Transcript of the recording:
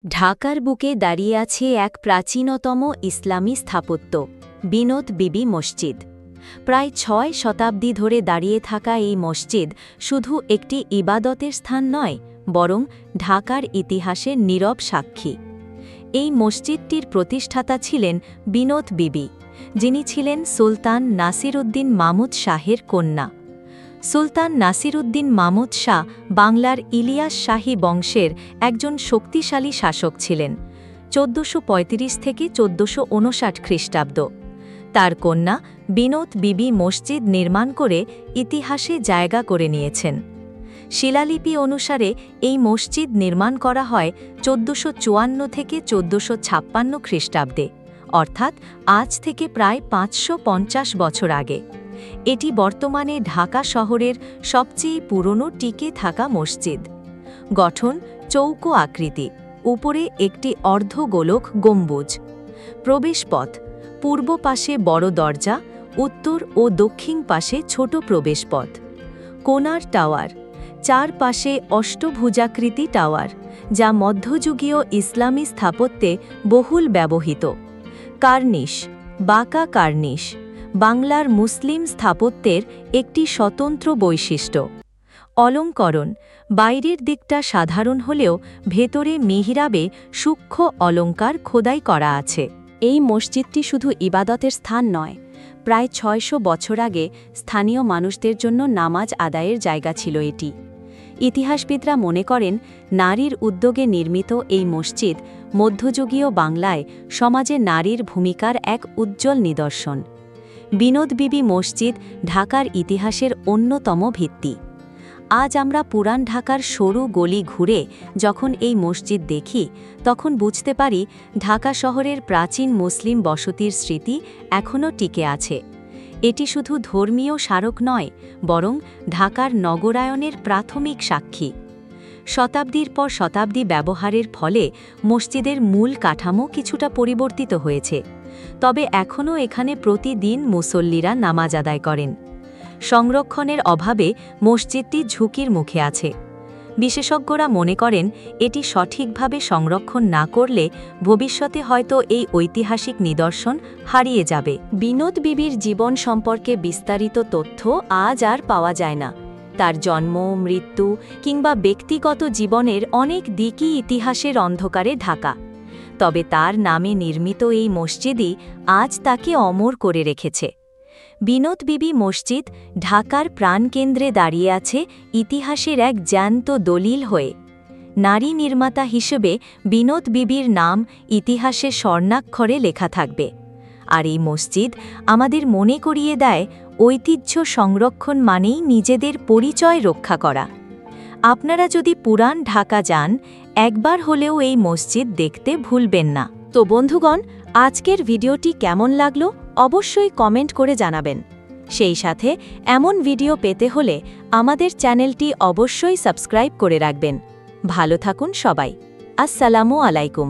ঢাকার বুকে দাঁড়িয়ে আছে এক প্রাচীনতম ইসলামী স্থাপত্য বিনোদ বিবি মসজিদ। প্রায় ৬ শতাব্দী ধরে দাঁড়িয়ে থাকা এই মসজিদ শুধু একটি ইবাদতের স্থান নয়, বরং ঢাকার ইতিহাসের নীরব সাক্ষী। এই মসজিদটির প্রতিষ্ঠাতা ছিলেন বিনোদ বিবি, যিনি ছিলেন সুলতান নাসিরউদ্দিন মাহমুদ শাহের কন্যা। সুলতান নাসিরউদ্দিন মাহমুদ শাহ বাংলার ইলিয়াস শাহী বংশের একজন শক্তিশালী শাসক ছিলেন, ১৪৩৫ থেকে ১৪৫৯ খ্রিস্টাব্দ। তার কন্যা বিনোদ বিবি মসজিদ নির্মাণ করে ইতিহাসে জায়গা করে নিয়েছেন। শিলালিপি অনুসারে এই মসজিদ নির্মাণ করা হয় ১৪৫৪ থেকে ১৪৫৬ খ্রিস্টাব্দে, অর্থাৎ আজ থেকে প্রায় ৫৫০ বছর আগে। এটি বর্তমানে ঢাকা শহরের সবচেয়ে পুরনো টিকে থাকা মসজিদ। গঠন চৌকো আকৃতি, উপরে একটি অর্ধগোলক গম্বুজ। প্রবেশপথ: পূর্ব পাশে বড় দরজা, উত্তর ও দক্ষিণ পাশে ছোট প্রবেশপথ। কোনার টাওয়ার: চারপাশে অষ্টভুজাকৃতি টাওয়ার, যা মধ্যযুগীয় ইসলামী স্থাপত্যে বহুল ব্যবহৃত। কার্নিশ: বাঁকা কার্নিশ, বাংলার মুসলিম স্থাপত্যের একটি স্বতন্ত্র বৈশিষ্ট্য। অলঙ্করণ: বাইরের দিকটা সাধারণ হলেও ভেতরে মিহরাবে সূক্ষ্ম অলঙ্কার খোদাই করা আছে। এই মসজিদটি শুধু ইবাদতের স্থান নয়, প্রায় ৬০০ বছর আগে স্থানীয় মানুষদের জন্য নামাজ আদায়ের জায়গা ছিল এটি। ইতিহাসবিদরা মনে করেন, নারীর উদ্যোগে নির্মিত এই মসজিদ মধ্যযুগীয় বাংলায় সমাজে নারীর ভূমিকার এক উজ্জ্বল নিদর্শন। বিনোদ বিবি মসজিদ ঢাকার ইতিহাসের অন্যতম ভিত্তি। আজ আমরা পুরান ঢাকার সরু গলি ঘুরে যখন এই মসজিদ দেখি, তখন বুঝতে পারি ঢাকা শহরের প্রাচীন মুসলিম বসতির স্মৃতি এখনও টিকে আছে। এটি শুধু ধর্মীয় স্মারক নয়, বরং ঢাকার নগরায়নের প্রাথমিক সাক্ষী। শতাব্দীর পর শতাব্দী ব্যবহারের ফলে মসজিদের মূল কাঠামো কিছুটা পরিবর্তিত হয়েছে, তবে এখনও এখানে প্রতিদিন মুসল্লিরা নামাজ আদায় করেন। সংরক্ষণের অভাবে মসজিদটি ঝুঁকির মুখে আছে। বিশেষজ্ঞরা মনে করেন, এটি সঠিকভাবে সংরক্ষণ না করলে ভবিষ্যতে হয়তো এই ঐতিহাসিক নিদর্শন হারিয়ে যাবে। বিনোদ বিবির জীবন সম্পর্কে বিস্তারিত তথ্য আজ আর পাওয়া যায় না। তার জন্ম, মৃত্যু কিংবা ব্যক্তিগত জীবনের অনেক দিকই ইতিহাসের অন্ধকারে ঢাকা। তবে তার নামে নির্মিত এই মসজিদই আজ তাকে অমর করে রেখেছে। বিনোদ বিবি মসজিদ ঢাকার প্রাণকেন্দ্রে দাঁড়িয়ে আছে ইতিহাসের এক জ্যান্ত দলিল হয়ে। নারী নির্মাতা হিসেবে বিনোদ বিবির নাম ইতিহাসে স্বর্ণাক্ষরে লেখা থাকবে। আর এই মসজিদ আমাদের মনে করিয়ে দেয়, ঐতিহ্য সংরক্ষণ মানেই নিজেদের পরিচয় রক্ষা করা। আপনারা যদি পুরান ঢাকা যান, একবার হলেও এই মসজিদ দেখতে ভুলবেন না। তো বন্ধুগণ, আজকের ভিডিওটি কেমন লাগলো অবশ্যই কমেন্ট করে জানাবেন। সেই সাথে এমন ভিডিও পেতে হলে আমাদের চ্যানেলটি অবশ্যই সাবস্ক্রাইব করে রাখবেন। ভালো থাকুন সবাই। আসসালামু আলাইকুম।